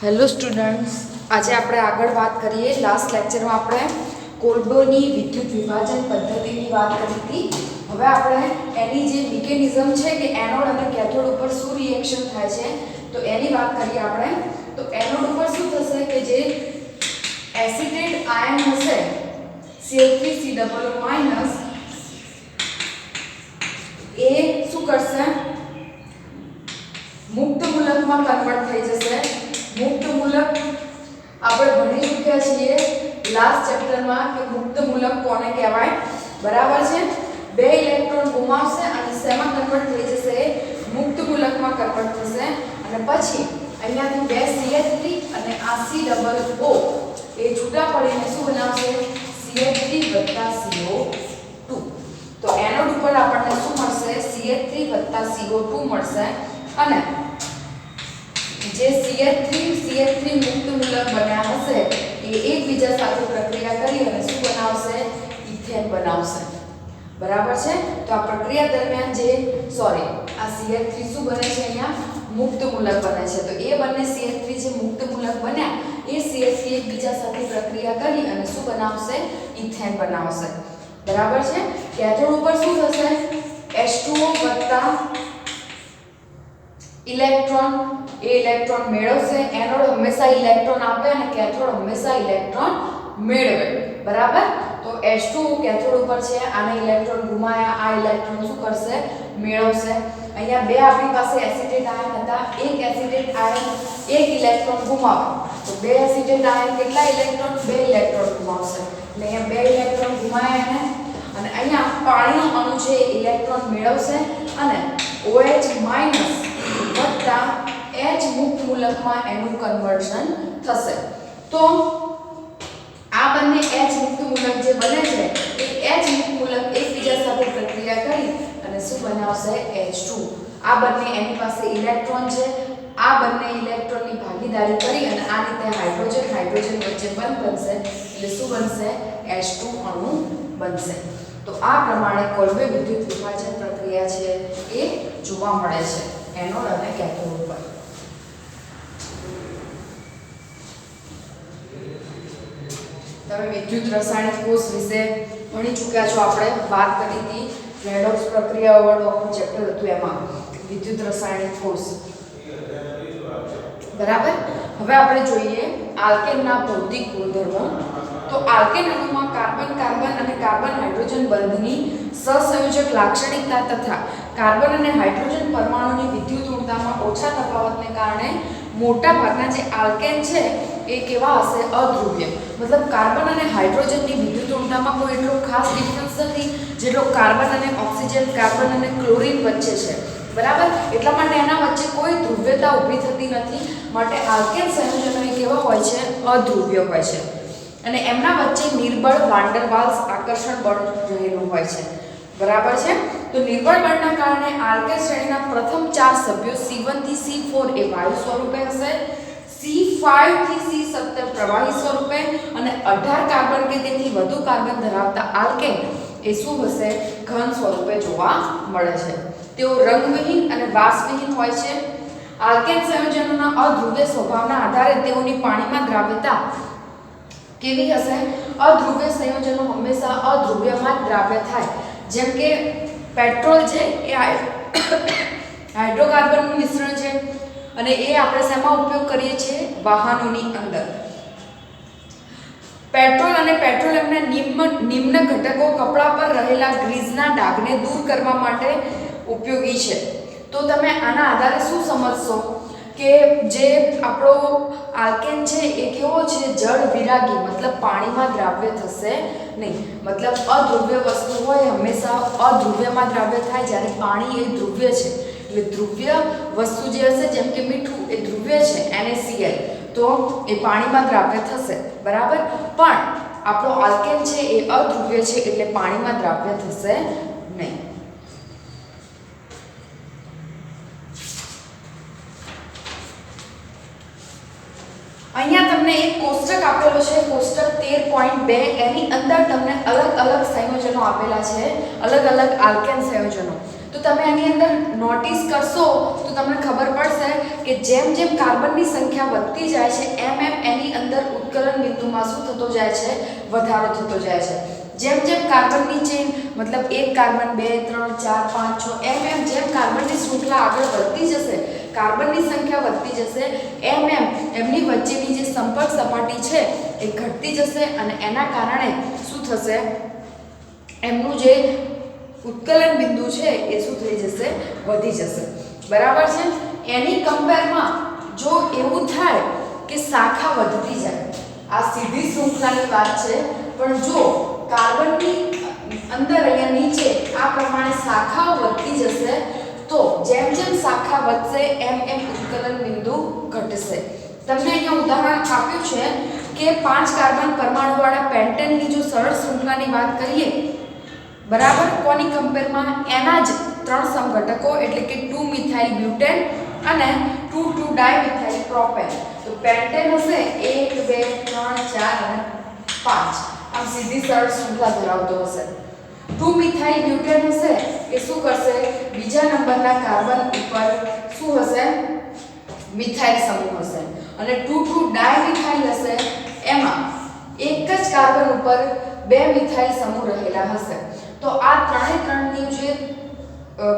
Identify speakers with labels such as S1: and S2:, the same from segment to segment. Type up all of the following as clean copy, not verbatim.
S1: Hello students, આજે આપણે આગળ વાત કરીએ. લાસ્ટ લેક્ચરમાં આપણે કોલ્બોની વિદ્યુત વિભાજન પદ્ધતિની વાત કરી હતી. હવે આપણે એની જે મિકેનિઝમ છે કે એનોડ અને કેથોડ ઉપર શું રિએક્શન થાય છે તો એની વાત કરીએ આપણે. તો એનોડ ઉપર શું થશે કે જે એસિટેટ આયન હશે Cl3COO- એ શું કરશે, મુક્ત મૂલકમાં કન્વર્ટ થઈ જશે. મુક્ત મૂલક આપણે ભણી ચૂક્યા છીએ લાસ્ટ ચેપ્ટરમાં કે મુક્ત મૂલક કોને કહેવાય, બરાબર છે. બે ઇલેક્ટ્રોન ગુમાવશે અને શેમાં કન્વર્ટ થઈ જશે, મુક્ત મૂલકમાં કન્વર્ટ થશે અને પછી અહીંયાથી બે CH3 અને આ COO એ છૂટા પડીને શું બનાવશે, CH3 CO2. તો એનોડ ઉપર આપણને શું મળશે, CH3 CO2 મળશે અને જે CH3 મુક્ત મૂલક બન્યા હશે એ એકબીજા સાથે પ્રક્રિયા કરી અને શું બનાવશે, ઇથેન બનાવશે, બરાબર છે. તો આ પ્રક્રિયા દરમિયાન જે આ CH3 શું બને છે, અહીંયા મુક્ત મૂલક બને છે. તો એ બંને CH3 જે મુક્ત મૂલક બન્યા એ CH3 એકબીજા સાથે પ્રક્રિયા કરી અને શું બનાવશે, ઇથેન બનાવશે, બરાબર છે. કેથોડ ઉપર શું થશે, H2O ઇલેક્ટ્રોન ઇલેક્ટ્રોન મેળવશે. એનોડ હંમેશા ઇલેક્ટ્રોન આપે અને કેથોડ હંમેશા ઇલેક્ટ્રોન મેળવે, બરાબર. તો H2O કેથોડ ઉપર છે, આને ઇલેક્ટ્રોન ગુમાયા, આ ઇલેક્ટ્રોન શું કરશે, મેળવશે. અહીંયા બે આપણી પાસે એસિટેટ આયન હતા, એક એસિટેટ આયન એક ઇલેક્ટ્રોન ગુમાવે તો બે એસિટેટ આયન કેટલા ઇલેક્ટ્રોન, બે ઇલેક્ટ્રોન ગુમાવશે. એટલે અહીંયા બે ઇલેક્ટ્રોન ગુમાયા અને અહીંયા પાણીનો અણુ છે ઇલેક્ટ્રોન મેળવશે અને OH- વત્તા H મુક્ત મૂલકમાં એનું કન્વર્ઝન થશે. તો આ બંને H મુક્ત મૂલક જે બને છે એ H મુક્ત મૂલક એકબીજા સાથે પ્રક્રિયા કરી અને શું બનાવશે, H2. આ બંને એની પાસે ઇલેક્ટ્રોન છે, આ બંને ઇલેક્ટ્રોનની ભાગીદારી કરી અને આ રીતે હાઇડ્રોજન વચ્ચે બંધ બનશે એટલે શું બનશે, H2 અણુ બનશે. તો આ પ્રમાણે કોલ્બે વિદ્યુત વિભાજન પ્રક્રિયા છે એ જોવા મળે છે એનોડ અને કેથોડ ઉપર. તમે વિદ્યુત રાસાયણિક કોષ વિશે ભણી ચૂક્યા છો, આપણે વાત કરી હતી રેડોક્સ પ્રક્રિયા વાળું ચેપ્ટર હતું એમાં વિદ્યુત રાસાયણિક કોષ, બરાબર. હવે આપણે જોઈએ આલ્કેનના ભૌતિક ગુણધર્મો. તો આલ્કેન અણુમાં કાર્બન અને કાર્બન હાઇડ્રોજન બંધની સહસંયોજક લાક્ષણિકતા તથા કાર્બન અને હાઇડ્રોજન પરમાણુની વિદ્યુત ઊર્જામાં ઓછા તફાવતને કારણે મોટા ભાગના જે આલ્કેન છે એ કેવા હશે, અધ્રુવ્ય. મતલબ કાર્બન અને હાઇડ્રોજનની વિદ્યુત ઊર્જામાં કોઈ એટલો ખાસ ડિફરન્સ નથી જેટલો કાર્બન અને ઓક્સિજન, કાર્બન અને ક્લોરીન વચ્ચે છે, બરાબર. એટલા માટે એના વચ્ચે કોઈ ધ્રુવ્યતા ઊભી થતી નથી. માટે આલ્કેન સંયોજનો એ કેવા હોય છે, અધ્રુવ્ય હોય છે અને એમના વચ્ચે નિર્બળ વાન ડર વાલ્સ આકર્ષણ બળ રહેલું હોય છે, બરાબર છે. તો નિર્બળ બળના કારણે આલ્કેન શ્રેણીના પ્રથમ 4 સભ્યો C1 થી C4 એ વાયુ સ્વરૂપે હશે, C5 થી C17 પ્રવાહી સ્વરૂપે અને 18 કાર્બન કે તેથી વધુ કાર્બન ધરાવતા આલ્કેન એ શું હશે, ઘન સ્વરૂપે જોવા મળે છે. તેઓ રંગવિહીન અને વાસવિહીન હોય છે. આલ્કેન સંયોજનોના અધ્રુવ્ય સ્વભાવના આધારે તેઓની પાણીમાં દ્રાવ્યતા કેવી હશે, અધ્રુવ્ય સંયોજનો હંમેશા અધ્રુવ્યમાં જ દ્રાવ્ય થાય. જેમ કે પેટ્રોલ છે એ હાઇડ્રોકાર્બનનું મિશ્રણ છે અને એ આપણે શેમાં ઉપયોગ કરીએ છીએ, વાહનોની અંદર. પેટ્રોલ અને પેટ્રોલિયમના નિમ્ન ઘટકો કપડા પર રહેલા ગ્રીસના ડાઘને દૂર કરવા માટે ઉપયોગી છે. તો તમે આના આધારે શું સમજશો કે જે આપણો આલ્કેન છે એ કેવો છે, જળ વિરાગી, મતલબ પાણીમાં દ્રાવ્ય થશે નહીં. મતલબ અધ્રુવ્ય વસ્તુ હોય હંમેશા અધ્રુવ્યમાં દ્રાવ્ય થાય, જ્યારે પાણી એ ધ્રુવ્ય છે. એટલે ધ્રુવ્ય વસ્તુ જે હશે, જેમ કે મીઠું એ ધ્રુવ્ય છે NaCl, તો એ પાણીમાં દ્રાવ્ય થશે, બરાબર. પણ આપણો આલ્કેન છે એ અધ્રુવ્ય છે એટલે પાણીમાં દ્રાવ્ય થશે નહીં. અહીંયા તમને એક કોષ્ટક આપેલો છે, કોષ્ટક 13.2. એની અંદર તમને અલગ અલગ સંયોજનો આપેલા છે, અલગ અલગ આલ્કેન સંયોજનો. તો તમે આની અંદર નોટિસ કરશો તો તમને ખબર પડશે કે જેમ જેમ કાર્બનની સંખ્યા વધતી જાય છે એમ એમ એની અંદર ઉત્કલન બિંદુમાં શું થતો જાય છે, વધારો થતો જાય છે. જેમ જેમ કાર્બનની ચેન મતલબ એક કાર્બન 2 3 4 5 6 એમ એમ જેમ કાર્બનની શૃંખલા આગળ વધતી જશે, કાર્બનની સંખ્યા વધતી જશે એમ એમ એમની વચ્ચેની જે સંપર્ક સપાટી છે એ ઘટતી જશે અને એના કારણે શું થશે, એમનું જે ઉત્કલન બિંદુ છે એ શું થઈ જશે, વધી જશે. બરાબર છે. એની કમ્પેરમાં જો એવું થાય કે શાખા વધતી જાય, આ સીધી શૃંખલાની વાત છે, પણ જો કાર્બનની અંદર અહીંયા નીચે આ પ્રમાણે શાખાઓ વધતી જશે તો જેમ જેમ શાખા વધશે એમ એમ ઉત્કલન બિંદુ ઘટશે. તમને અહીંયા ઉદાહરણ આપ્યું છે કે 5 કાર્બન પરમાણુવાળા પેન્ટેનની જો સરળ શૃંખલાની વાત કરીએ, બરાબર, કોની કમ્પેરમાં, એના જ 3 સમઘટકો એટલે કે 2 મિથાઇલ બ્યુટેન અને 2 ડાયમિથાઇલ પ્રોપેન. તો પેન્ટેન હશે 1 2 3 4 અને 5, આમ સીધી સરળ શૃંખલા ધરાવતો હશે. 2 મિથાઇલ બ્યુટેન હશે એ શું કરશે, બીજા નંબરના કાર્બન ઉપર શું હશે, મિથાઇલ સમૂહ હશે. અને 2 ડાયમિથાઇલ હશે, એમાં એક જ કાર્બન ઉપર 2 મિથાઇલ સમૂહ રહેલા હશે. તો આ ત્રણની જે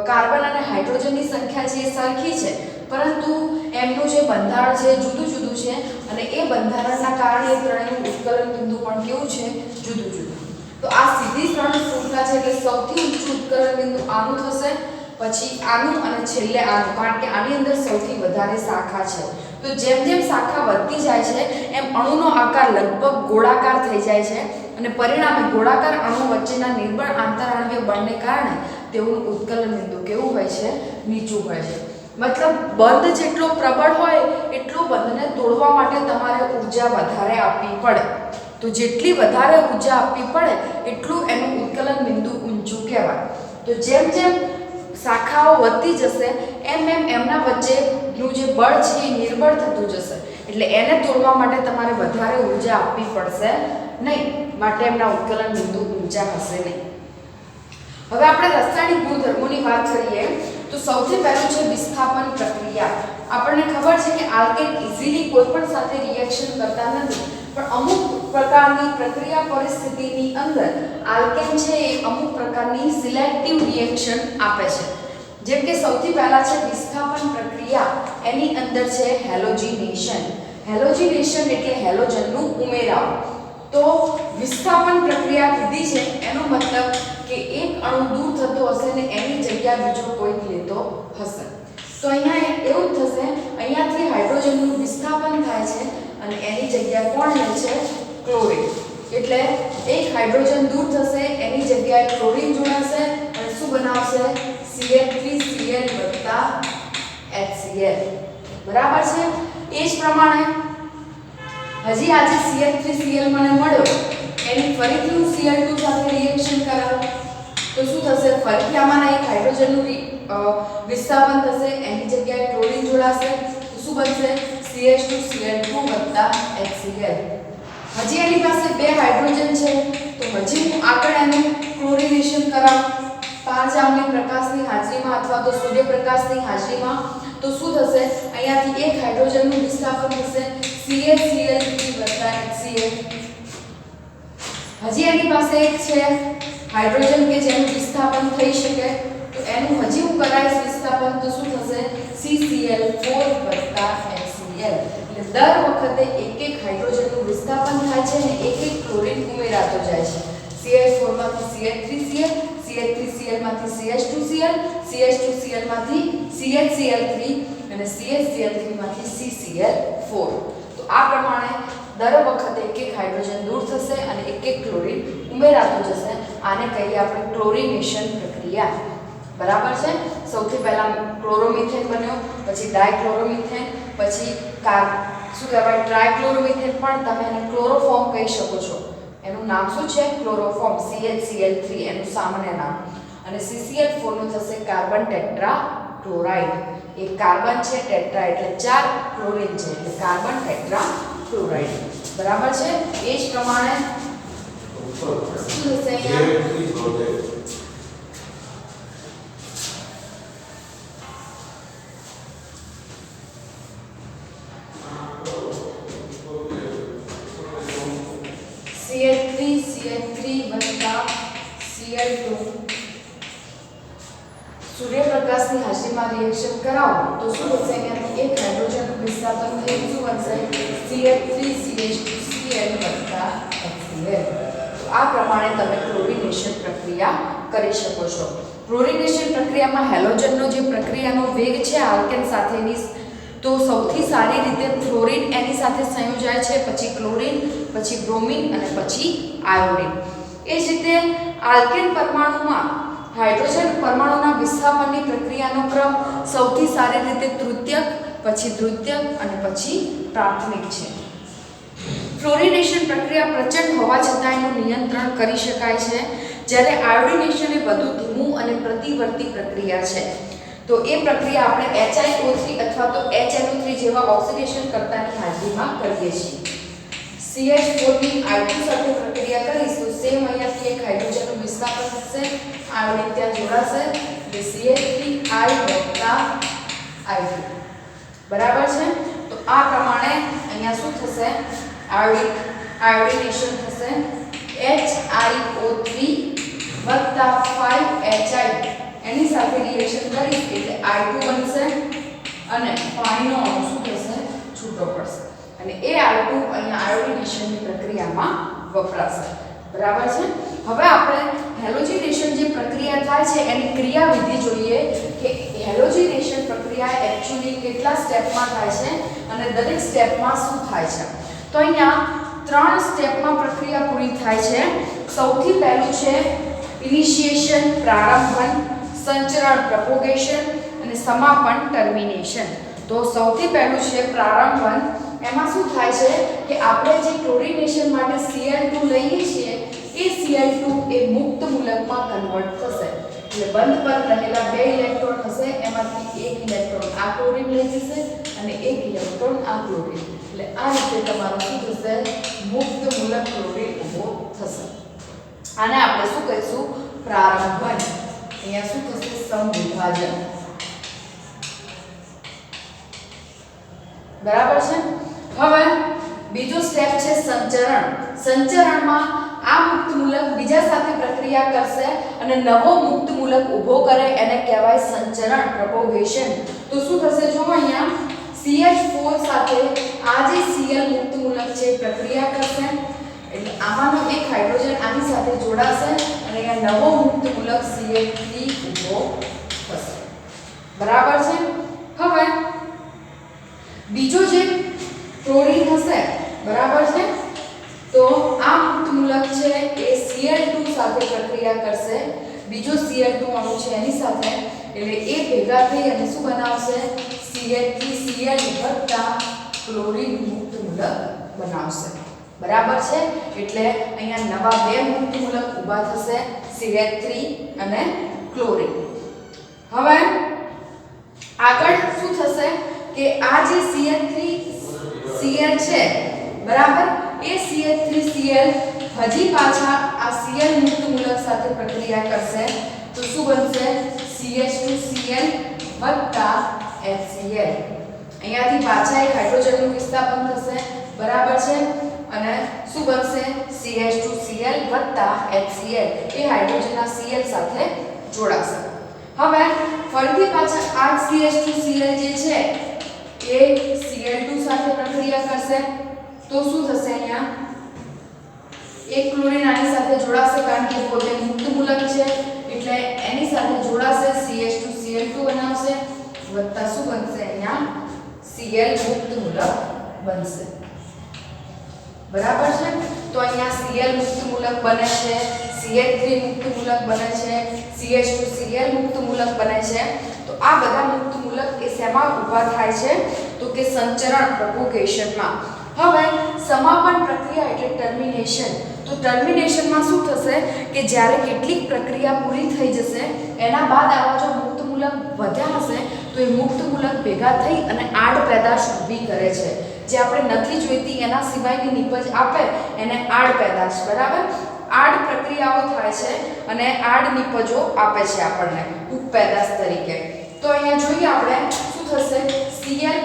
S1: કાર્બન અને હાઇડ્રોજનની સંખ્યા છે એ સરખી છે, પરંતુ એમનું જે બંધારણ છે જુદું જુદું છે અને એ બંધારણના કારણે એ ત્રણેયનું ઉત્કલન બિંદુ પણ કેવું છે, જુદું જુદું. તો આ સીધી સરળ શૃંખલા છે એટલે સૌથી ઊંચું ઉત્કલન બિંદુ આનું થશે, પછી આનું અને છેલ્લે આનું, કારણ કે આની અંદર સૌથી વધારે શાખા છે. તો જેમ જેમ શાખા વધતી જાય છે એમ અણુનો આકાર લગભગ ગોળાકાર થઈ જાય છે અને પરિણામે ગોળાકાર અણુ વચ્ચેના નિર્બળ આંતરાણવીય બળને કારણે તેઓનું ઉત્કલન બિંદુ કેવું હોય છે, નીચું હોય છે. મતલબ બંધ જેટલો પ્રબળ હોય એટલું બંધને તોડવા માટે તમારે ઊર્જા વધારે આપવી પડે. તો જેટલી વધારે ઊર્જા આપવી પડે એટલું એનું ઉત્કલન બિંદુ ઊંચું કહેવાય. તો જેમ જેમ શાખાઓ વધતી જશે એમ એમ એમના વચ્ચેનું જે બળ છે એ નિર્બળ થતું જશે, એટલે એને તોડવા માટે તમારે વધારે ઊર્જા આપવી પડશે નહીં, માટે એમના ઉત્કલન બિંદુ ઊંચા હશે નહીં. હવે આપણે રાસાયણિક ગુણધર્મોની વાત કરીએ તો સૌથી પહેલું છે વિસ્થાપન પ્રક્રિયા. આપણને ખબર છે કે આલ્કેન ઇઝીલી કોઈ પણ સાથે રિએક્શન કરતા નથી, પણ અમુક પ્રકારની પ્રક્રિયા પરિસ્થિતિની અંદર આલ્કેન છે એ અમુક પ્રકારની સિલેક્ટિવ રિએક્શન આપે છે. જેમ કે સૌથી પહેલા છે વિસ્થાપન પ્રક્રિયા, એની અંદર છે હેલોજિનેશન. હેલોજિનેશન એટલે હેલોજનનું ઉમેરાવું. તો વિસ્થાપન પ્રક્રિયા કીધી છે એનો મતલબ કે એક અણુ દૂર થતો હશે ને એની જગ્યા બીજો કોઈ લેતો હશે. તો અહીંયા એવું જ થશે, અહીંયાથી હાઇડ્રોજનનું વિસ્થાપન થાય છે અને એની જગ્યાએ કોણ લે છે, ક્લોરીન. એટલે એક હાઇડ્રોજન દૂર થશે, એની જગ્યાએ ક્લોરીન જોડાશે અને શું બનાવશે, CH3Cl HCl. બરાબર છે. એ જ પ્રમાણે હજી આજે CH3Cl મને મળ્યો, એની ફરીથી હું Cl2 સાથે રિએક્શન કરાવું તો શું થશે, ફરીથી આમાંના એક હાઇડ્રોજનનું વિસ્થાપન થશે, એની જગ્યાએ ક્લોરીન જોડાશે તો શું બનશે, CH2Cl2 HCl. હજી એની પાસે 2 હાઇડ્રોજન છે તો હજી હું આગળ એનું ક્લોરિનેશન કરાવું 5 જાંબલી પ્રકાશની હાજરીમાં અથવા તો સૂર્યપ્રકાશની હાજરીમાં તો શું થશે, અહીંયાથી એક હાઇડ્રોજનનું વિસ્થાપન થશે, CHCl3 HCl. હજી એની પાસે એક છે હાઇડ્રોજન કે જેનું વિસ્થાપન થઈ શકે તો એનું હજી હું કરાઈશ વિસ્થાપન તો શું થશે, CCl4 HCl. એટલે દર વખતે એક એક હાઇડ્રોજનનું વિસ્થાપન થાય છે અને એક એક ક્લોરીન ઉમેરાતો જાય છે. CH4 માંથી CH3Cl, CH3Cl માંથી CH2Cl, CH2Cl માંથી CHCl3 અને CHCl3 માંથી CCl4. તો આ પ્રમાણે દર વખતે એક એક હાઇડ્રોજન દૂર થશે અને એક એક ક્લોરીન ઉમેરાતું જશે. આને કહીએ આપણે ક્લોરિનેશન પ્રક્રિયા. બરાબર છે. સૌથી પહેલા ક્લોરોમિથેન બન્યો, પછી ડાયક્લોરોમિથેન, પછી શું કહેવાય ટ્રાયક્લોરોમિથેન, પણ તમે એને ક્લોરોફોર્મ કહી શકો છો. એનું નામ શું છે, ક્લોરોફોર્મ, CHCl3 એનું સામાન્ય નામ. અને CCl4 નું થશે કાર્બન ટેટ્રા ક્લોરાઇડ. એક કાર્બન છે, ટેટ્રા એટલે 4, ક્લોરીન છે એટલે કાર્બન ટેટ્રા ક્લોરાઇડ. બરાબર છે. એ જ પ્રમાણે શું થશે અહીંયા CH3 Cl2 સૂર્યપ્રકાશની હાજરીમાં રિએક્શન કરાવો તો શું થશે? અહીંયાથી એક હાઇડ્રોજનનું વિસ્થાપન થઈ શું બનશે? CH3CH2Cl HCl. તો આ પ્રમાણે તમે ક્લોરિનેશન પ્રક્રિયા કરી શકો છો. ક્લોરિનેશન પ્રક્રિયામાં હેલોજનનો જે પ્રક્રિયાનો વેગ છે આલ્કેન સાથેની, તો સૌથી સારી રીતે ફ્લોરિન એની સાથે સંયોજાય છે, પછી ક્લોરિન, પછી બ્રોમિન અને પછી આયોડિન. એ જ રીતે આલ્કેન પરમાણુમાં હાઇડ્રોજન પરમાણુના વિસ્થાપનની પ્રક્રિયાનો ક્રમ સૌથી સારી રીતે તૃતીયક, પછી દ્વિતીયક અને પછી પ્રાથમિક છે. ફ્લોરિનેશન પ્રક્રિયા પ્રચંડ હોવા છતાં એનું નિયંત્રણ કરી શકાય છે, જ્યારે આયોડિનેશન એ વધુ ધીમું અને પ્રતિવર્તી પ્રક્રિયા છે. તો એ પ્રક્રિયા આપણે HiO3 અથવા તો HNO3 જેવા ઓક્સિડેશન કર્તાની હાજરીમાં કરીએ છીએ. CH4 ની I2 સાથે પ્રક્રિયા કરીશું. સેમ અહીંયાથી એક હાઇડ્રોજનનું વિસ્થાપન થશે, આયોડિન ત્યાં જોડાશે, એટલે CH3I I2. બરાબર છે? તો આ પ્રમાણે અહીંયા શું થશે? આયોડિનેશન થશે. HiO3 5HI એની સાથે રિએક્શન કરીશ એટલે I2 બનશે અને પાણીનો અણુ શું થશે? છૂટો પડશે અને એ I2 અહીંયા આયોડિનેશનની પ્રક્રિયામાં વપરાશે. બરાબર છે? હવે આપણે હેલોજિનેશન જે પ્રક્રિયા થાય છે એની ક્રિયાવિધિ જોઈએ કે હેલોજિનેશન પ્રક્રિયા એક્ચ્યુઅલી કેટલા સ્ટેપમાં થાય છે અને દરેક સ્ટેપમાં શું થાય છે. તો અહીંયા 3 સ્ટેપમાં પ્રક્રિયા પૂરી થાય છે. સૌથી પહેલું છે ઇનિશિએશન પ્રારંભન, સંચરણ પ્રોપોગેશન અને સમાપન ટર્મિનેશન. તો સૌથી પહેલું છે પ્રારંભન. એમાં શું થાય છે કે આપણે જે ક્લોરિનેશન માટે Cl2 લઈએ છીએ એ Cl2 એ મુક્ત મૂલકમાં કન્વર્ટ થશે. એટલે બંધ પર રહેલા 2 ઇલેક્ટ્રોન હશે, એમાંથી એક ઇલેક્ટ્રોન આ ક્લોરીન લઈ જશે અને એક ઇલેક્ટ્રોન આ ક્લોરીન. એટલે આ રીતે તમારું શું થશે? મુક્ત મૂલક ક્લોરીન ઊભો થશે. આને આપણે શું કહીશું? પ્રારંભન. અહીંયા શું થશે? સમવિભાજન. બરાબર છે? હવે બીજો સ્ટેપ છે સંચરણ. સંચરણમાં આ મુક્ત મૂલક બીજા સાથે પ્રક્રિયા કરશે અને નવો મુક્ત મૂલક ઊભો કરે, એને કહેવાય સંચરણ પ્રોપોગેશન. તો શું થશે? જો અહીંયા CH4 સાથે આ જે Cl મુક્ત મૂલક છે પ્રક્રિયા કરશે, એટલે આમાંનો એક હાઇડ્રોજન આની સાથે જોડાશે અને અહીંયા નવો મુક્ત મૂલક CH3 ઊભો થશે. બરાબર છે? હવે બીજો જે ક્લોરીન હશે, બરાબર છે, તો આ મુક્ત મૂલક છે એ Cl2 સાથે પ્રક્રિયા કરશે, બીજો Cl2 અણુ છે એની સાથે, એટલે એ ભેગા થઈ અને શું બનાવશે? CH3Cl ક્લોરીન મુક્ત મૂલક બનાવશે. બરાબર છે? એટલે અહીંયા નવા 2 મુક્ત મૂલક ઊભા થશે, CH3 અને ક્લોરીન. હવે આગળ શું થશે કે આ જે CH3Cl છે, બરાબર, એ CH3Cl હજી પાછા આ Cl મુક્ત મૂલક સાથે પ્રક્રિયા કરશે તો શું બનશે? CH2Cl HCl. અહીંયાથી પાછા એક હાઇડ્રોજનનું વિસ્થાપન થશે, બરાબર છે, અને શું બનશે? CH2Cl HCl. એ હાઇડ્રોજનના Cl સાથે જોડાશે. હવે ફરીથી પાછા આ CH2Cl જે છે એ Cl2 સાથે પ્રક્રિયા કરશે તો શું થશે? અહીંયા એક ક્લોરીન આની સાથે જોડાશે કારણ કે પોતે મુક્ત મૂલક છે એટલે એની સાથે જોડાશે, CH2Cl2 બનાવશે વત્તા શું બનશે? અહીંયા Cl મુક્ત મૂલક બનશે. બરાબર છે? તો અહીંયા Cl મુક્ત મૂલક બને છે, CH3 મુક્ત મૂલક બને છે, CH2Cl મુક્ત મૂલક બને છે. તો આ બધા મુક્ત મૂલક એ શેમાં ઊભા થાય છે? તો કે સંચરણ પ્રોપોગેશનમાં. હવે સમાપન પ્રક્રિયા એટલે ટર્મિનેશન. તો ટર્મિનેશનમાં શું થશે કે જ્યારે કેટલીક પ્રક્રિયા પૂરી થઈ જશે એના બાદ આવા જો મુક્ત મૂલક વધ્યા હશે તો એ મુક્ત મૂલક ભેગા થઈ અને આડ પેદાશ ઊભી કરે છે. જે આપણે નથી જોઈતી એના સિવાયની નિપજ આપે એને આડ પેદાશ. બરાબર? આડ પ્રક્રિયાઓ થાય છે અને આડ નિપજો આપે છે આપણને ઉપપેદાશ તરીકે. તો અહીંયા જોઈએ આપણે શું થશે? Cl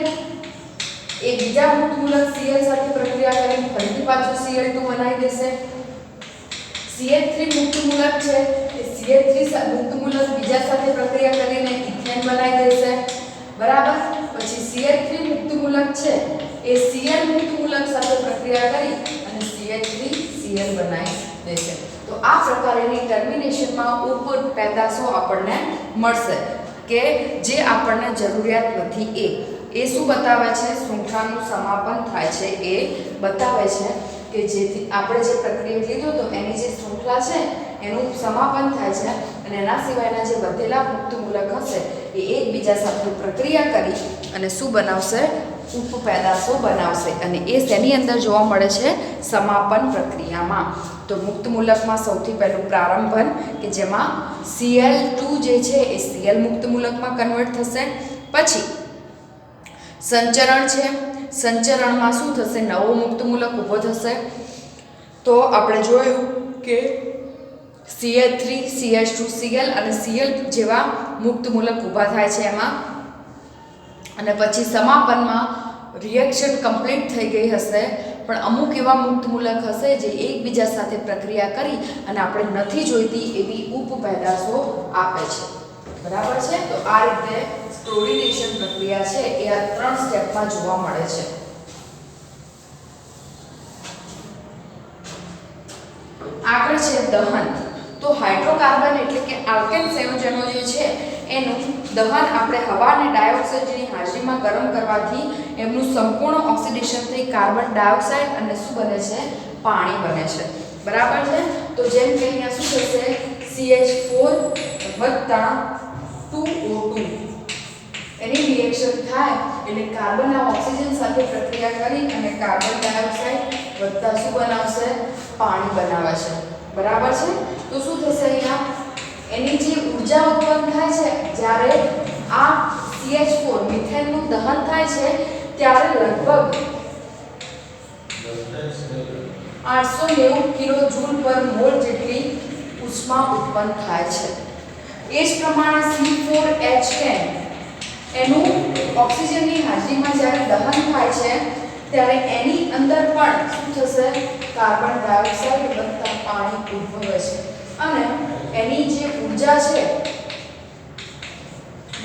S1: એ બીજા મુક્ત મૂલક Cl સાથે પ્રક્રિયા કરીને ફરીથી પાછું Cl2 બનાવી દેશે. CH3 મુક્ત મૂલક છે એ CH3 મુક્ત મૂલક બીજા સાથે પ્રક્રિયા કરીને ઇથેન બનાવી દેશે, બરાબર. પછી CH3 મુક્ત મૂલક છે એ Cl મુક્ત મૂલક સાથે પ્રક્રિયા કરી અને CH3Cl બનાવી દેશે. તો આ પ્રકારની ટર્મિનેશનમાં ઉપ પેદાશો આપણને મળશે કે જે આપણને જરૂરિયાત નથી. એ શું બતાવે છે? શૃંખલાનું સમાપન થાય છે એ બતાવે છે કે જેથી આપણે જે પ્રક્રિયા લીધો તો એની જે શૃંખલા છે એનું સમાપન થાય છે અને એના સિવાયના જે વધેલા મુક્ત મૂલક હશે એ એકબીજા સાથે પ્રક્રિયા કરી અને શું બનાવશે? ઉપપેદાશો બનાવશે. અને એ શેની અંદર જોવા મળે છે? સમાપન પ્રક્રિયામાં. તો મુક્ત મૂલકમાં સૌથી પહેલું પ્રારંભન કે જેમાં Cl2 જે છે એ Cl મુક્ત મૂલકમાં કન્વર્ટ થશે. પછી સંચરણ છે, સંચરણમાં શું થશે? નવો મુક્ત મૂલક ઊભો થશે. તો આપણે જોયું કે CH3 CH2 Cl અને Cl જેવા મુક્ત મૂલક ઊભા થાય છે એમાં. અને પછી સમાપનમાં રિએક્શન કમ્પ્લીટ થઈ ગઈ હશે પણ અમુક એવા મુક્ત મૂલક હશે જે એકબીજા સાથે પ્રક્રિયા કરી અને આપણે નથી જોઈતી એવી ઉપપેદાશો આપે છે, બરાબર છે. તો આ રીતે ક્લોરિનેશન પ્રક્રિયા છે એ આ 3 સ્ટેપમાં જોવા મળે છે. આગળ છે દહન. તો હાઇડ્રોકાર્બન એટલે કે આલ્કેન સંયોજનો જે છે એનું દહન આપણે હવા અને ડાયોક્સાઇડની હાજરીમાં ગરમ કરવાથી એમનું સંપૂર્ણ ઓક્સિડેશન થઈ કાર્બન ડાયોક્સાઇડ અને શું બને છે? પાણી બને છે, બરાબર છે. તો જેમ કે અહીંયા શું થશે? CH4 2O2 એની રિએક્શન થાય એટલે કાર્બન આ ઓક્સિજન સાથે પ્રક્રિયા કરી અને કાર્બન ડાયોક્સાઇડ વત્તા શું બનાવશે? પાણી બનાવે છે, બરાબર છે. તો શું થશે? અહીંયા એની જે ઊર્જા ઉત્પન્ન થાય છે જ્યારે આ CH4 મિથેનનું દહન થાય છે ત્યારે લગભગ 890 કિલોજૂલ પર મોલ જેટલી ઉષ્મા ઉત્પન્ન થાય છે. એ જ પ્રમાણે C4H10 એનું ઓક્સિજનની હાજરીમાં જ્યારે દહન થાય છે ત્યારે એની અંદર પણ શું થશે? કાર્બન ડાયોક્સાઇડ વત્તા પાણી ઉદ્ભવે છે અને એની જે ઊર્જા છે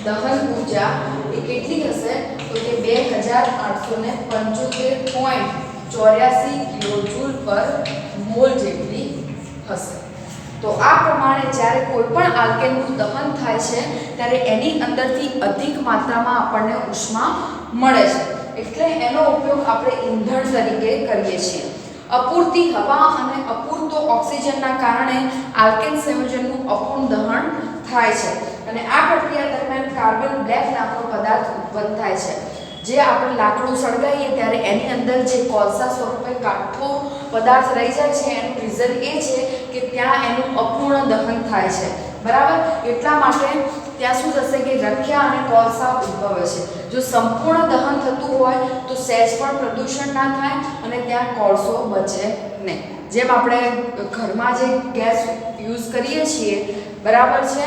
S1: દહન ઊર્જા એ કેટલી હશે? તો કે 2875.84 કિલોજૂલ પર મોલ જેટલી હશે. તો આ પ્રમાણે જ્યારે કોઈ પણ આલ્કેનનું દહન થાય છે ત્યારે એની અંદરથી અધિક માત્રામાં આપણને ઉષ્મા મળે છે એટલે એનો ઉપયોગ આપણે ઈંધણ તરીકે કરીએ છીએ. અપૂરતી હવા અને અપૂરતો ઓક્સિજનના કારણે આલ્કેન સંયોજનનું અપૂર્ણ દહન થાય છે અને આ પ્રક્રિયા દરમિયાન કાર્બન બ્લેક નામનો પદાર્થ ઉત્પન્ન થાય છે. જે આપણે લાકડું સળગાવીએ ત્યારે એની અંદર જે કોલસા સ્વરૂપે કાઠો પદાર્થ રહી જાય છે એનું રીઝન એ છે કે ત્યાં એનું અપૂર્ણ દહન થાય છે, બરાબર. એટલા માટે ત્યાં શું થશે કે રખ્યા અને કોલસા ઉદ્ભવે છે. જો સંપૂર્ણ દહન થતું હોય તો સહેજ પણ પ્રદૂષણ ના થાય અને ત્યાં કોલસો બચે નહીં. જેમ આપણે ઘરમાં જે ગેસ યુઝ કરીએ છીએ, બરાબર છે,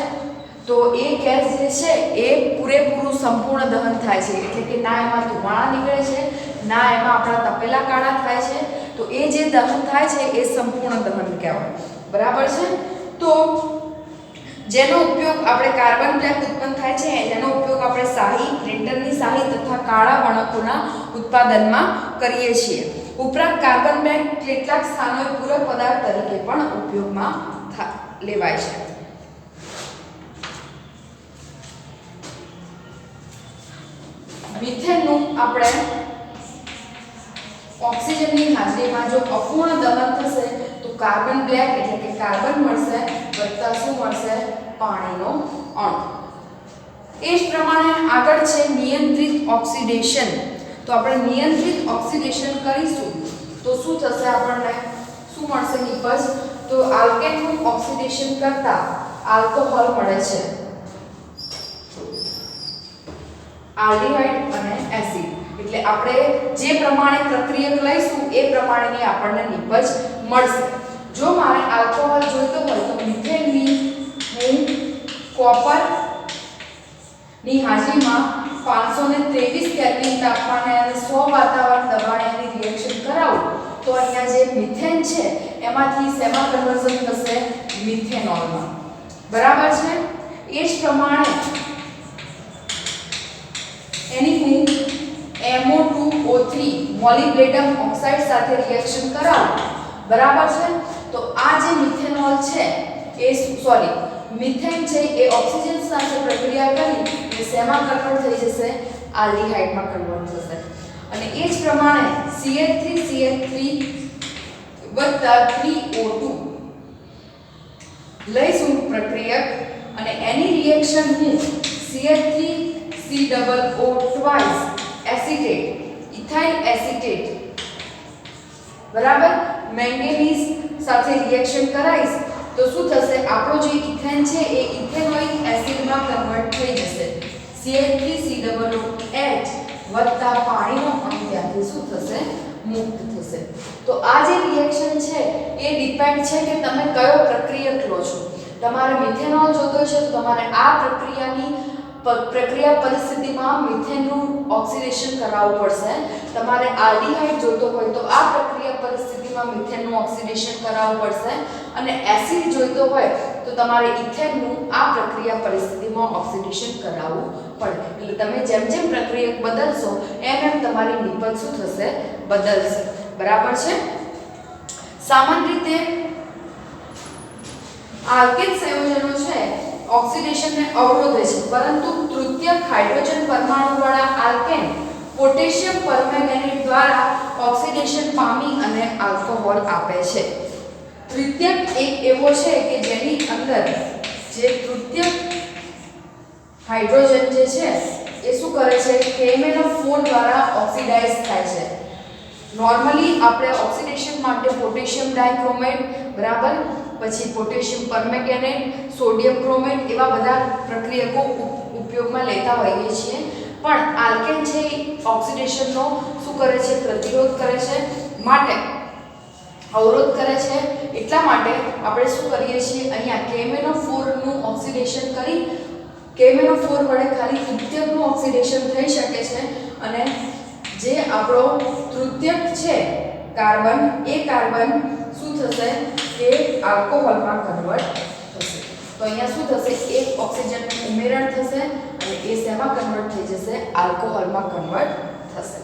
S1: તો એ ગેસ જે છે એ પૂરેપૂરું સંપૂર્ણ દહન થાય છે એટલે કે ના એમાં ધુમાડા નીકળે છે ના એમાં આપણા તપેલા કાળા થાય છે. તો એ જે દહન થાય છે એ સંપૂર્ણ દહન કહેવાય, બરાબર છે. તો જેનો ઉપયોગ આપણે કાર્બન બ્લેક ઉત્પન્ન થાય છે જેનો ઉપયોગ આપણે શાહી, પ્રિન્ટરની શાહી તથા કાળા વણકોના ઉત્પાદનમાં કરીએ છીએ. ઉપરાંત કાર્બન બ્લેક કેટલાક સ્થાનોએ પૂરક પદાર્થ તરીકે પણ ઉપયોગમાં લેવાય છે. મિથેનનું આપણે ઓક્સિજનની હાજરીમાં જો અપૂર્ણ દહન થશે તો કાર્બન બ્લેક એટલે કે કાર્બન મળશે વત્તા શું મળશે? પાણીનો અણુ. એ જ પ્રમાણે આગળ છે નિયંત્રિત ઓક્સિડેશન. તો આપણે નિયંત્રિત ઓક્સિડેશન કરીશું તો શું થશે? આપણને શું મળશે નિપજ? તો આલ્કેનનું ઓક્સિડેશન કરતા આલ્કોહોલ મળે છે, આલ્ડીહાઇડ અને એસિડ. એટલે આપણે જે પ્રમાણે પ્રક્રિયક લઈશું એ પ્રમાણેની આપણને નિપજ મળશે. જો મારે આલ્કોહોલ જોઈતો હોય તો મિથેનની હું કોપર ની હાજરીમાં 523 કેલ્વિન તાપમાને અને 100 વાતાવરણ દબાણે એની રિએક્શન કરાવું તો અહીંયા જે મિથેન છે એમાંથી શેમાં કન્વર્ઝન થશે મિથેનોલમાં બરાબર છે એ જ પ્રમાણે એની હું MO2O3 મોલિબ્ડેનમ ઓક્સાઇડ સાથે રિએક્શન કરાવું બરાબર છે તો આ જે મિથેનોલ છે એ મિથેન છે એ ઓક્સિજન સાથે પ્રક્રિયા કરી અને શેમાં કન્વર્ટ થઈ જશે આલ્ડીહાઇડમાં કન્વર્ટ થશે અને એ જ પ્રમાણે CH3CH3 3O2 લઈશું પ્રક્રિયક અને એની રિએક્શન હું CH3COO twice acetate ethyl acetate બરાબર મેંગેનીઝ સાથે રિએક્શન કરાઈશ તો શું થશે આપણો જે ઇથેન છે એ ઇથેનોઇક એસિડમાં કન્વર્ટ થઈ જશે CH3COOH વત્તા પાણીનો અણુ ત્યાંથી શું થશે મુક્ત થશે તો આ જે રિએક્શન છે એ ડિપેન્ડ છે કે તમે કયો પ્રક્રિયક લો છો તમારે મિથેનોલ જોતો છે તો તમારે આ પ્રક્રિયા પરિસ્થિતિમાં મિથેનનું ઓક્સિડેશન કરાવવું પડશે તમારે આલ્ડીહાઇડ જોતો હોય તો આ પ્રક્રિયા પરિસ્થિતિમાં મિથેનનું ઓક્સિડેશન કરાવવું પડશે અને એસિડ જોઈતો હોય તો તમારે ઇથેનનું આ પ્રક્રિયા પરિસ્થિતિમાં ઓક્સિડેશન કરાવવું પડે એટલે તમે જેમ જેમ પ્રક્રિયક બદલશો એમ તમારી નિપજ શું થશે બદલશે બરાબર છે સામાન્ય રીતે આલ્કેન સંયોજનો છે ઓક્સિડેશનને અવરોધે છે પરંતુ તૃતીયક હાઇડ્રોજન પરમાણુવાળા આલ્કેન પોટેશિયમ પરમેંગેનેટ દ્વારા ઓક્સિડેશન પામી અને આલ્કોહોલ આપે છે તૃતીયક એક એવો છે કે જેની અંદર જે તૃતીયક હાઇડ્રોજન જે છે એ શું કરે છે KMnO4 દ્વારા ઓક્સિડાઇઝ થાય છે નોર્મલી આપણે ઓક્સિડેશન માટે પોટેશિયમ ડાઇક્રોમેટ બરાબર પછી પોટેશિયમ પરમેંગેનેટ સોડિયમ ક્રોમેટ એવા બધા પ્રક્રિયકો ઉપયોગમાં લેતા હોઈએ છીએ પણ આલ્કેન છે ઓક્સિડેશનનો શું કરે છે પ્રતિરોધ કરે છે માટે અવરોધ કરે છે એટલા માટે આપણે શું કરીએ છીએ અહીંયા KMnO4 નું ઓક્સિડેશન કરી KMnO4 વડે ખાલી તૃતીયકનું ઓક્સિડેશન થઈ શકે છે અને જે આપણો તૃતીયક છે કાર્બન એ કાર્બન શું થશે કે આલ્કોહોલમાં કન્વર્ટ થશે તો અહીંયા શું થશે એક ઓક્સિજન ઉમેરણ થશે અને એ શેમાં કન્વર્ટ થઈ જશે આલ્કોહોલમાં કન્વર્ટ થશે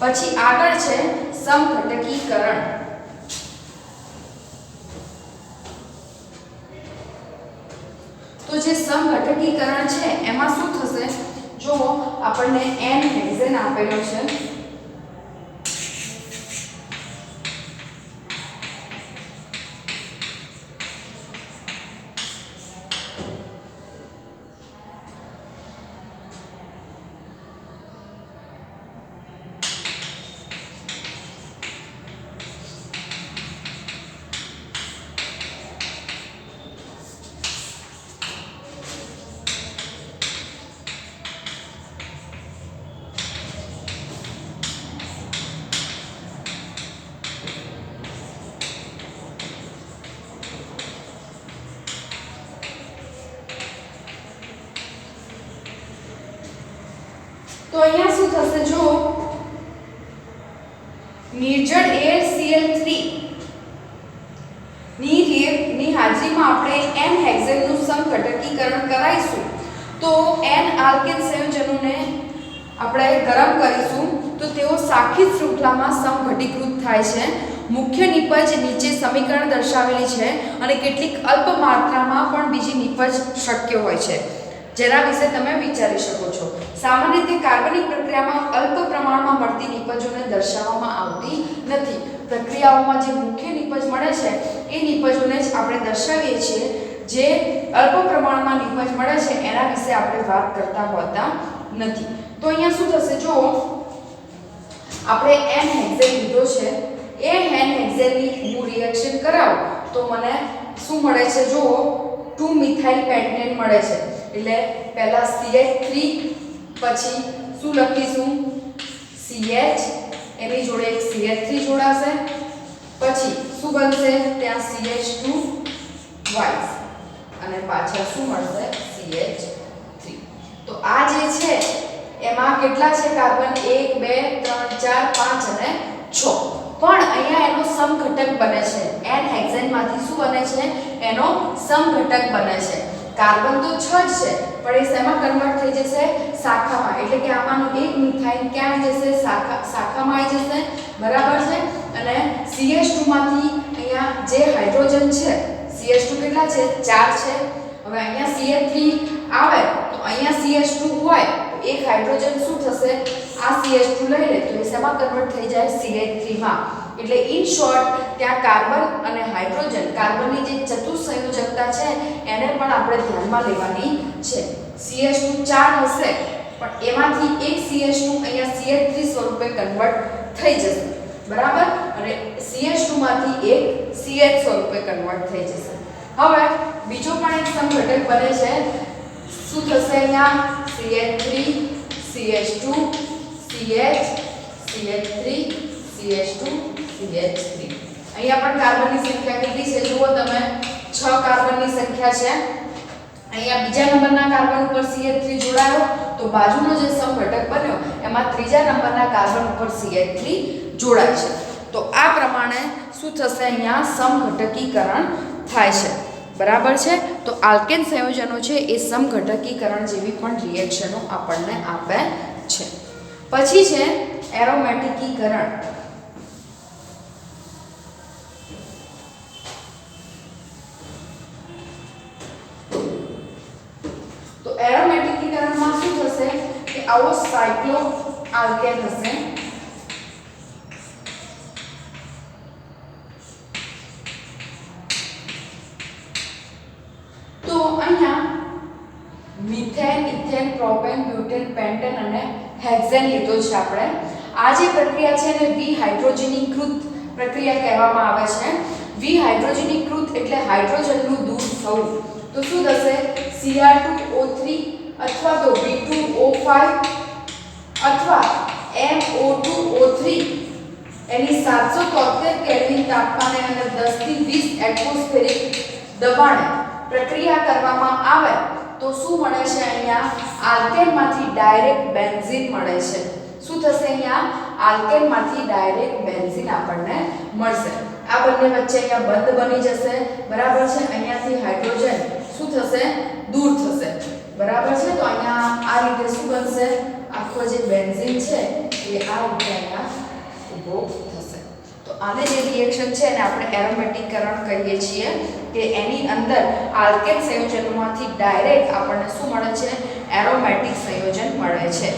S1: પછી આગળ છે સમઘટકીકરણ તો જે સમઘટકીકરણ છે એમાં શું થશે જો આપણને N હેક્સેન આપેલો છે તો અહીંયા શું થશે જો નિર્જળ AlCl3 ની હાજરીમાં આપણે N હેક્સેનનું સમઘટકીકરણ કરાઈશું તો N આલ્કેન સંયોજનોને આપણે ગરમ કરીશું તો તેઓ સાખી શૃંખલામાં સમઘટીકૃત થાય છે મુખ્ય નિપજ નીચે સમીકરણ દર્શાવેલી છે અને કેટલીક અલ્પ માત્રામાં પણ બીજી નિપજ શક્ય હોય છે જેના વિશે તમે વિચારી શકો છો સામાન્ય રીતે કાર્બનિક પ્રક્રિયામાં અલ્પ પ્રમાણમાં મળતી નિપજોને દર્શાવવામાં આવતી નથી પ્રક્રિયાઓમાં જે મુખ્ય નિપજ મળે છે એ નિપજોને જ આપણે દર્શાવીએ છીએ જે અલ્પ પ્રમાણમાં નિપજ મળે છે એના વિશે આપણે વાત કરતા હોતા નથી તો અહીંયા શું થશે જો આપણે N હેક્સેન લીધો છે એ N હેક્સેનની હું રિએક્શન કરાવું તો મને શું મળે છે જો 2 મિથાઇલ પેન્ટેન મળે છે એટલે પહેલા CH3 પછી શું લખીશું CH એની જોડે એક CH3 જોડાશે પછી શું બનશે ત્યાં CH2 twice અને પાછા શું મળશે CH3 તો આ જે છે એમાં કેટલા છે કાર્બન 1 2 3 4 5 અને 6 પણ અહીંયા સમઘટક બને છે, n હેક્સેનમાંથી શું બને છે, એનો સમઘટક બને છે. કાર્બન તો 6 જ છે, પણ એ શેમાં કન્વર્ટ થઈ જશે, શાખામાં. એટલે કે આમાંનું એક મિથાઇલ ક્યાં આવી જશે, શાખામાં આવી જશે, બરાબર છે. અને CH2 માંથી અહીંયા જે હાઇડ્રોજન છે, CH2 કેટલા છે, 4 છે. હવે અહીંયા CH3 આવે તો અહીંયા CH2 હોય તો એક હાઇડ્રોજન શું થશે, આ CH2 લઈ લે તો એ શેમાં કન્વર્ટ થઈ જાય, CH3 માં. એટલે ઇન શોર્ટ ત્યાં કાર્બન અને હાઇડ્રોજન, કાર્બનની જે ચતુઃસંયોજકતા છે એને પણ આપણે ધ્યાનમાં લેવાની છે. CH2 4 હશે પણ એમાંથી એક CH2 અહીંયા CH3 સ્વરૂપે કન્વર્ટ થઈ જશે, બરાબર. અને CH2 માંથી એક CH સ્વરૂપે કન્વર્ટ થઈ જશે. હવે બીજો પણ એક સમઘટક બને છે, શું થશે, અહીંયા CH3 CH2 CH CH3 CH2 CH3. અહીંયા પણ કાર્બનની સંખ્યા કેટલી છે, જુઓ તમે, 6 કાર્બનની સંખ્યા છે. અહીંયા બીજા નંબરના કાર્બન ઉપર CH3 જોડાયો તો બાજુનો જે સમઘટક બન્યો એમાં ત્રીજા નંબરના કાર્બન ઉપર CH3 જોડાય છે. તો આ પ્રમાણે શું થશે, અહીંયા સમઘટકીકરણ થાય છે, બરાબર છે. તો આલ્કેન સંયોજનો છે એ સમઘટકીકરણ જેવી પણ રિએક્શનો આપણને આપે છે. પછી છે એરોમેટિકીકરણ. તો એરોમેટિકીકરણમાં શું થશે કે આવો સાયક્લો આલ્કેન હશે. તો અહીંયા methane, ethane, propane, butane, pentane અને હેક્સેન લીધો છે આપણે. આ જે પ્રક્રિયા છે એને વિહાઇડ્રોજનીકૃત પ્રક્રિયા કહેવામાં આવે છે. વિહાઇડ્રોજનીકૃત એટલે હાઇડ્રોજનનું દૂર થવું. તો શું થશે, Cr2O3 અથવા તો B2O5 અથવા MO2O3 એની 773 કેલ્વિન તાપમાને અને 10 થી 20 એટમોસ્ફેરિક દબાણે પ્રક્રિયા કરવામાં આવે તો શું મળે છે, અહીંયા આલ્કેનમાંથી ડાયરેક્ટ બેન્ઝીન મળે છે. શું થશે, અહીંયા આલ્કેનમાંથી ડાયરેક્ટ બેન્ઝીન આપણને મળશે. આ બંને વચ્ચે અહીંયા બંધ બની જશે, બરાબર છે. અહીંયાથી હાઇડ્રોજન શું થશે, દૂર થશે, બરાબર છે. તો અહીંયા આ રીતે શું બનશે, આખો જે બેન્ઝીન છે એ આ રીતે અહીંયા ઊભો થશે. તો આને જે રિએક્શન છે એને આપણે એરોમેટિકીકરણ કહીએ છીએ કે એની અંદર આલ્કેન સંયોજનોમાંથી ડાયરેક્ટ આપણને શું મળે છે, એરોમેટિક સંયોજન મળે છે.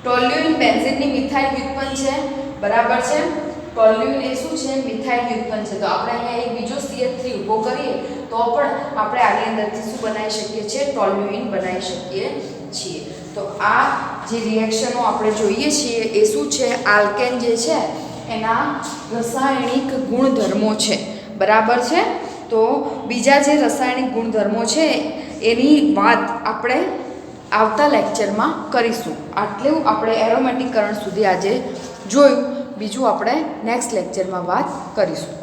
S1: ટોલ્યુઇન બેન્ઝીનની મિથાઇલ વ્યુત્પન્ન છે, બરાબર છે. ટોલ્યુઇન એ શું છે, મિથાઇલ વ્યુત્પન્ન છે. તો આપણે અહીંયા એક બીજો CH3 ઊભો કરીએ તો પણ આપણે આની અંદરથી શું બનાવી શકીએ છીએ, ટોલ્યુઇન બનાવી શકીએ છીએ. તો આ જે રિએક્શનો આપણે જોઈએ છીએ એ શું છે, આલ્કેન જે છે એના રાસાયણિક ગુણધર્મો છે, બરાબર છે. તો બીજા જે રાસાયણિક ગુણધર્મો છે એની વાત આપણે આવતા લેક્ચરમાં કરીશું. આટલું આપણે એરોમેટિકીકરણ સુધી આજે જોયું. બીજું આપણે નેક્સ્ટ લેક્ચરમાં વાત કરીશું.